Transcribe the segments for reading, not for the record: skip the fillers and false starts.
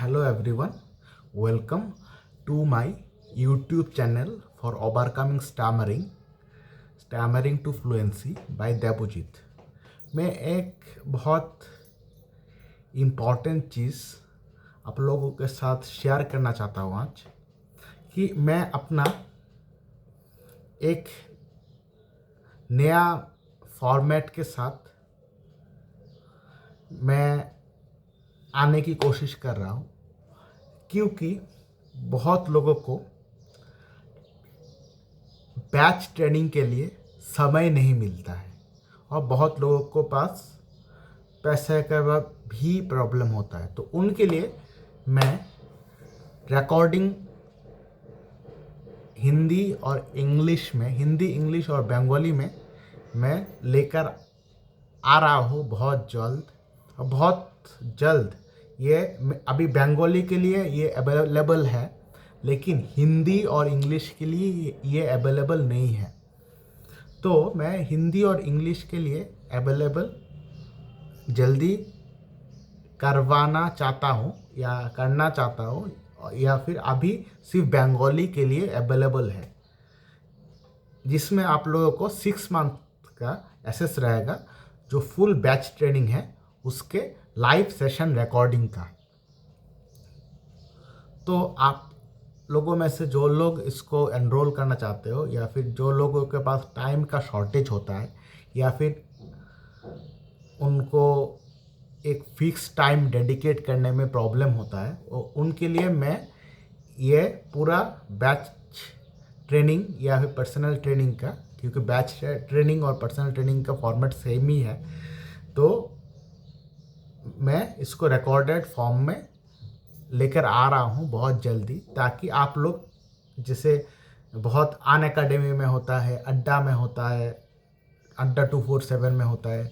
Hello everyone, welcome to my YouTube channel for overcoming stammering to fluency by Devjit. मैं एक बहुत important चीज़ आप लोगों के साथ शेयर करना चाहता हूँ आज कि मैं अपना एक नया फॉर्मेट के साथ मैं आने की कोशिश कर रहा हूँ, क्योंकि बहुत लोगों को बैच ट्रेनिंग के लिए समय नहीं मिलता है और बहुत लोगों को पास पैसे का भी प्रॉब्लम होता है। तो उनके लिए मैं रिकॉर्डिंग हिंदी इंग्लिश और बंगाली में मैं लेकर आ रहा हूँ बहुत जल्द। ये अभी बंगाली के लिए ये अवेलेबल है, लेकिन हिंदी और इंग्लिश के लिए ये अवेलेबल नहीं है। तो मैं हिंदी और इंग्लिश के लिए अवेलेबल जल्दी करवाना चाहता हूँ या करना चाहता हूँ, या फिर अभी सिर्फ बंगाली के लिए अवेलेबल है, जिसमें आप लोगों को 6 मंथ का एक्सेस रहेगा, जो फुल बैच ट्रेनिंग है उसके लाइव सेशन रिकॉर्डिंग का। तो आप लोगों में से जो लोग इसको एनरोल करना चाहते हो, या फिर जो लोगों के पास टाइम का शॉर्टेज होता है, या फिर उनको एक फिक्स टाइम डेडिकेट करने में प्रॉब्लम होता है, उनके लिए मैं ये पूरा बैच ट्रेनिंग या फिर पर्सनल ट्रेनिंग का, क्योंकि बैच ट्रेनिंग और पर्सनल ट्रेनिंग का फॉर्मेट सेम ही है, तो मैं इसको रिकॉर्डेड फॉर्म में लेकर आ रहा हूँ बहुत जल्दी, ताकि आप लोग, जैसे बहुत अन अकेडमी में होता है, अड्डा में होता है, अड्डा 247 में होता है,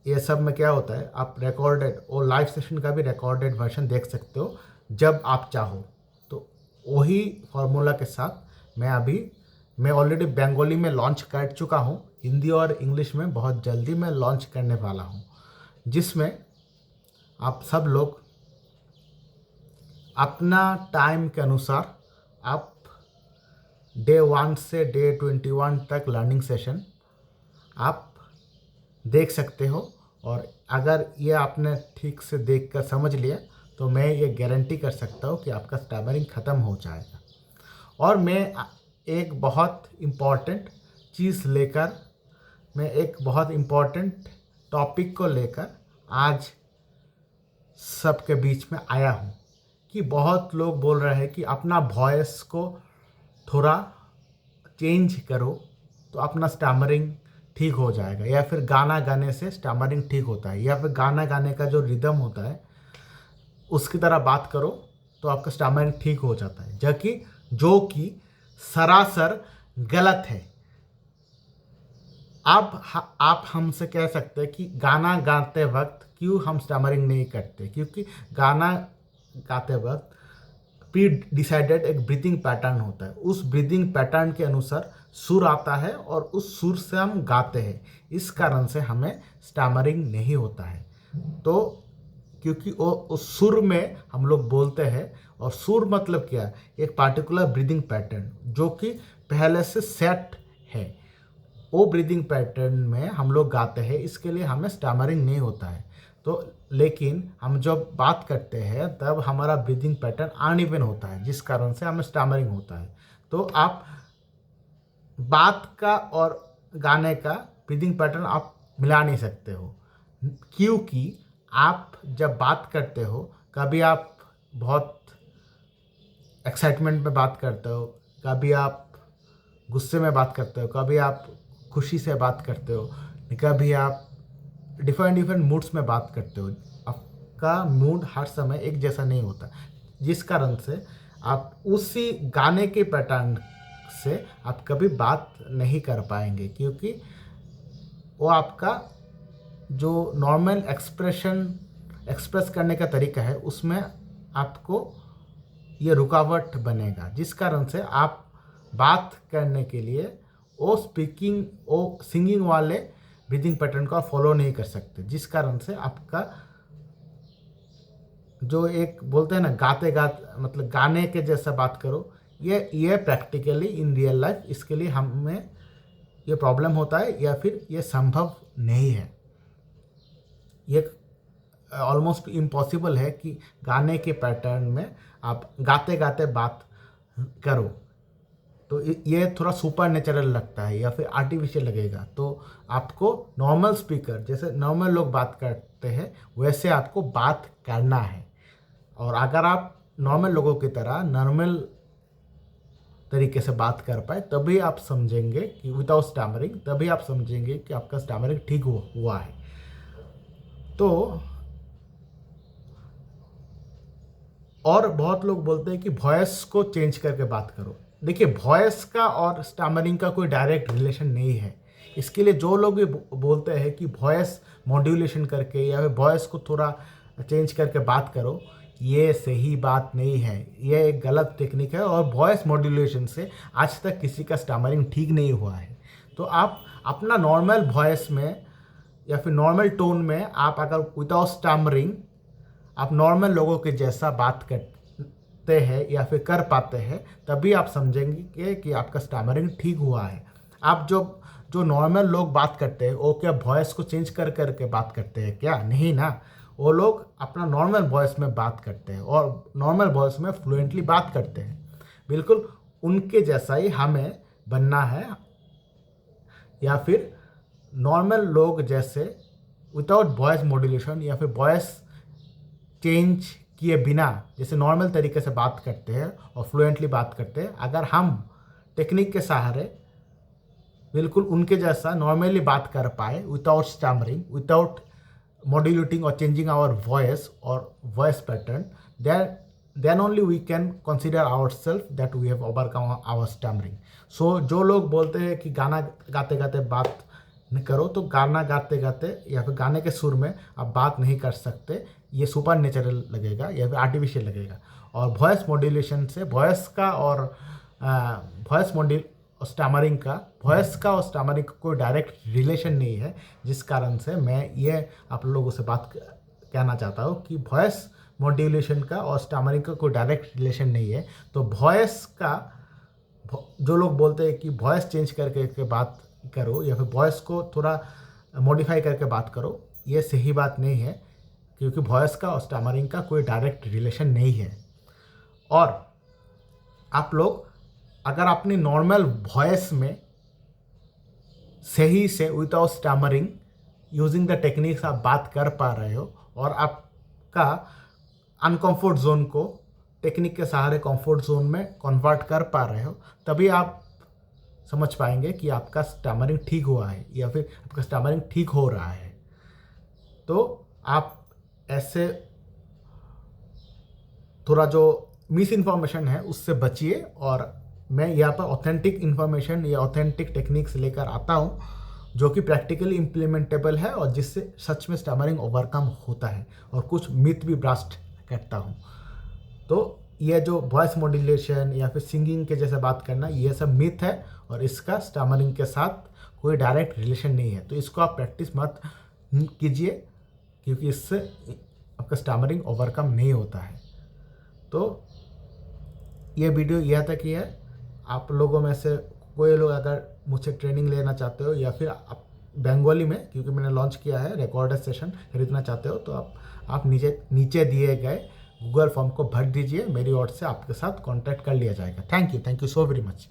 ये सब में क्या होता है, आप रिकॉर्डेड और लाइव सेशन का भी रिकॉर्डेड वर्जन देख सकते हो जब आप चाहो। तो वही फार्मूला के साथ मैं ऑलरेडी बंगाली में लॉन्च कर चुका हूँ, हिंदी और इंग्लिश में बहुत जल्दी मैं लॉन्च करने वाला हूँ, जिसमें आप सब लोग अपना टाइम के अनुसार आप डे 1 से डे 21 तक लर्निंग सेशन आप देख सकते हो। और अगर ये आपने ठीक से देख कर समझ लिया तो मैं ये गारंटी कर सकता हूँ कि आपका स्टैमरिंग ख़त्म हो जाएगा। और मैं एक बहुत इम्पॉर्टेंट टॉपिक को लेकर आज सबके बीच में आया हूँ, कि बहुत लोग बोल रहे हैं कि अपना वॉइस को थोड़ा चेंज करो तो अपना स्टैमरिंग ठीक हो जाएगा, या फिर गाना गाने से स्टैमरिंग ठीक होता है, या फिर गाना गाने का जो रिदम होता है उसकी तरह बात करो तो आपका स्टैमरिंग ठीक हो जाता है, जो कि सरासर गलत है। आप हमसे कह सकते हैं कि गाना गाते वक्त क्यों हम स्टैमरिंग नहीं करते, क्योंकि गाना गाते वक्त प्री डिसाइडेड एक ब्रीथिंग पैटर्न होता है, उस ब्रीथिंग पैटर्न के अनुसार सुर आता है और उस सुर से हम गाते हैं, इस कारण से हमें स्टैमरिंग नहीं होता है। तो क्योंकि वो उस सुर में हम लोग बोलते हैं, और सुर मतलब क्या, एक पार्टिकुलर ब्रीदिंग पैटर्न जो कि पहले से सेट है, वो ब्रीदिंग पैटर्न में हम लोग गाते हैं, इसके लिए हमें स्टैमरिंग नहीं होता है। तो लेकिन हम जब बात करते हैं तब हमारा ब्रीदिंग पैटर्न अनइवन होता है, जिस कारण से हमें स्टैमरिंग होता है। तो आप बात का और गाने का ब्रीदिंग पैटर्न आप मिला नहीं सकते हो, क्योंकि आप जब बात करते हो, कभी आप बहुत एक्साइटमेंट में बात करते हो, कभी आप गुस्से में बात करते हो, कभी आप खुशी से बात करते हो, कभी आप डिफरेंट मूड्स में बात करते हो। आपका मूड हर समय एक जैसा नहीं होता, जिस कारण से आप उसी गाने के पैटर्न से आप कभी बात नहीं कर पाएंगे, क्योंकि वो आपका जो नॉर्मल एक्सप्रेस करने का तरीका है उसमें आपको ये रुकावट बनेगा, जिस कारण से आप बात करने के लिए वो सिंगिंग वाले ब्रीदिंग पैटर्न को फॉलो नहीं कर सकते, जिस कारण से आपका जो एक बोलते हैं ना गाते गाते मतलब गाने के जैसा बात करो, ये प्रैक्टिकली इन रियल लाइफ इसके लिए हमें ये प्रॉब्लम होता है या फिर ये संभव नहीं है। ये ऑलमोस्ट इम्पॉसिबल है कि गाने के पैटर्न में आप गाते गाते बात करो, तो ये थोड़ा सुपर नेचुरल लगता है या फिर आर्टिफिशियल लगेगा। तो आपको नॉर्मल स्पीकर जैसे नॉर्मल लोग बात करते हैं वैसे आपको बात करना है। और अगर आप नॉर्मल लोगों की तरह नॉर्मल तरीके से बात कर पाए तभी आप समझेंगे कि विदाउट स्टैमरिंग, तभी आप समझेंगे कि आपका स्टैमरिंग ठीक हुआ है। तो और बहुत लोग बोलते हैं कि वॉइस को चेंज करके बात करो। देखिए, वॉइस का और स्टैमरिंग का कोई डायरेक्ट रिलेशन नहीं है। इसके लिए जो लोग भी बोलते हैं कि वॉइस मॉड्यूलेशन करके या फिर वॉइस को थोड़ा चेंज करके बात करो, ये सही बात नहीं है, ये एक गलत टेक्निक है। और वॉइस मॉड्यूलेशन से आज तक किसी का स्टैमरिंग ठीक नहीं हुआ है। तो आप अपना नॉर्मल वॉइस में या फिर नॉर्मल टोन में आप अगर विदाउट स्टैमरिंग आप नॉर्मल लोगों के जैसा बात करते हैं या फिर कर पाते हैं, तभी आप समझेंगे कि आपका स्टैमरिंग ठीक हुआ है। आप जो नॉर्मल लोग बात करते हैं वो क्या वॉइस को चेंज कर करके बात करते हैं क्या? नहीं ना, वो लोग अपना नॉर्मल वॉइस में बात करते हैं और नॉर्मल वॉइस में फ्लुएंटली बात करते हैं। बिल्कुल उनके जैसा ही हमें बनना है या फिर नॉर्मल लोग जैसे विदाउट वॉइस मॉड्यूलेशन या फिर वॉइस चेंज किए बिना जैसे नॉर्मल तरीके से बात करते हैं और फ्लुएंटली बात करते हैं, अगर हम टेक्निक के सहारे बिल्कुल उनके जैसा नॉर्मली बात कर पाए without stammering, without modulating or changing our voice or voice pattern, then only we can consider ourselves that we have overcome our stammering. So जो लोग बोलते हैं कि गाना गाते गाते बात नहीं करो, तो गाना गाते गाते या फिर गाने के सुर में आप बात नहीं कर सकते, ये सुपर नेचुरल लगेगा या फिर आर्टिफिशियल लगेगा। और वॉइस मॉड्यूलेशन से वॉइस का और वॉइस मॉड्यूल स्टैमरिंग का कोई डायरेक्ट रिलेशन नहीं है, जिस कारण से मैं ये आप लोगों से बात कहना चाहता हूँ कि वॉइस मॉड्यूलेशन का और स्टैमरिंग का कोई डायरेक्ट रिलेशन नहीं है। तो वॉइस का जो लोग बोलते हैं कि वॉइस चेंज करके बात करो या फिर वॉइस को थोड़ा मॉडिफाई करके बात करो, ये सही बात नहीं है, क्योंकि वॉइस का और स्टैमरिंग का कोई डायरेक्ट रिलेशन नहीं है। और आप लोग अगर अपनी नॉर्मल वॉइस में सही से without stammering using the techniques आप बात कर पा रहे हो और आपका अनकंफर्ट जोन को टेक्निक के सहारे कंफर्ट जोन में कन्वर्ट कर पा रहे हो, तभी आप समझ पाएंगे कि आपका स्टैमरिंग ठीक हुआ है या फिर आपका स्टैमरिंग ठीक हो रहा है। तो आप ऐसे थोड़ा जो मिस इन्फॉर्मेशन है उससे बचिए, और मैं यहाँ पर ऑथेंटिक इन्फॉर्मेशन या ऑथेंटिक टेक्निक्स लेकर आता हूँ जो कि प्रैक्टिकली इम्प्लीमेंटेबल है और जिससे सच में स्टैमरिंग ओवरकम होता है, और कुछ मिथ भी ब्रास्ट करता हूँ। तो ये जो वॉइस मॉड्यूलेशन या फिर सिंगिंग के जैसे बात करना, ये सब मिथ है और इसका स्टैमरिंग के साथ कोई डायरेक्ट रिलेशन नहीं है। तो इसको आप प्रैक्टिस मत कीजिए, क्योंकि इससे आपका स्टैमरिंग ओवरकम नहीं होता है। तो ये वीडियो यहाँ तक ही है। आप लोगों में से कोई लोग अगर मुझसे ट्रेनिंग लेना चाहते हो या फिर आप बंगाली में, क्योंकि मैंने लॉन्च किया है, रिकॉर्डेड सेशन खरीदना चाहते हो, तो आप नीचे दिए गए गूगल फॉर्म को भर दीजिए, मेरी ओर से आपके साथ कांटेक्ट कर लिया जाएगा। Thank you so very much.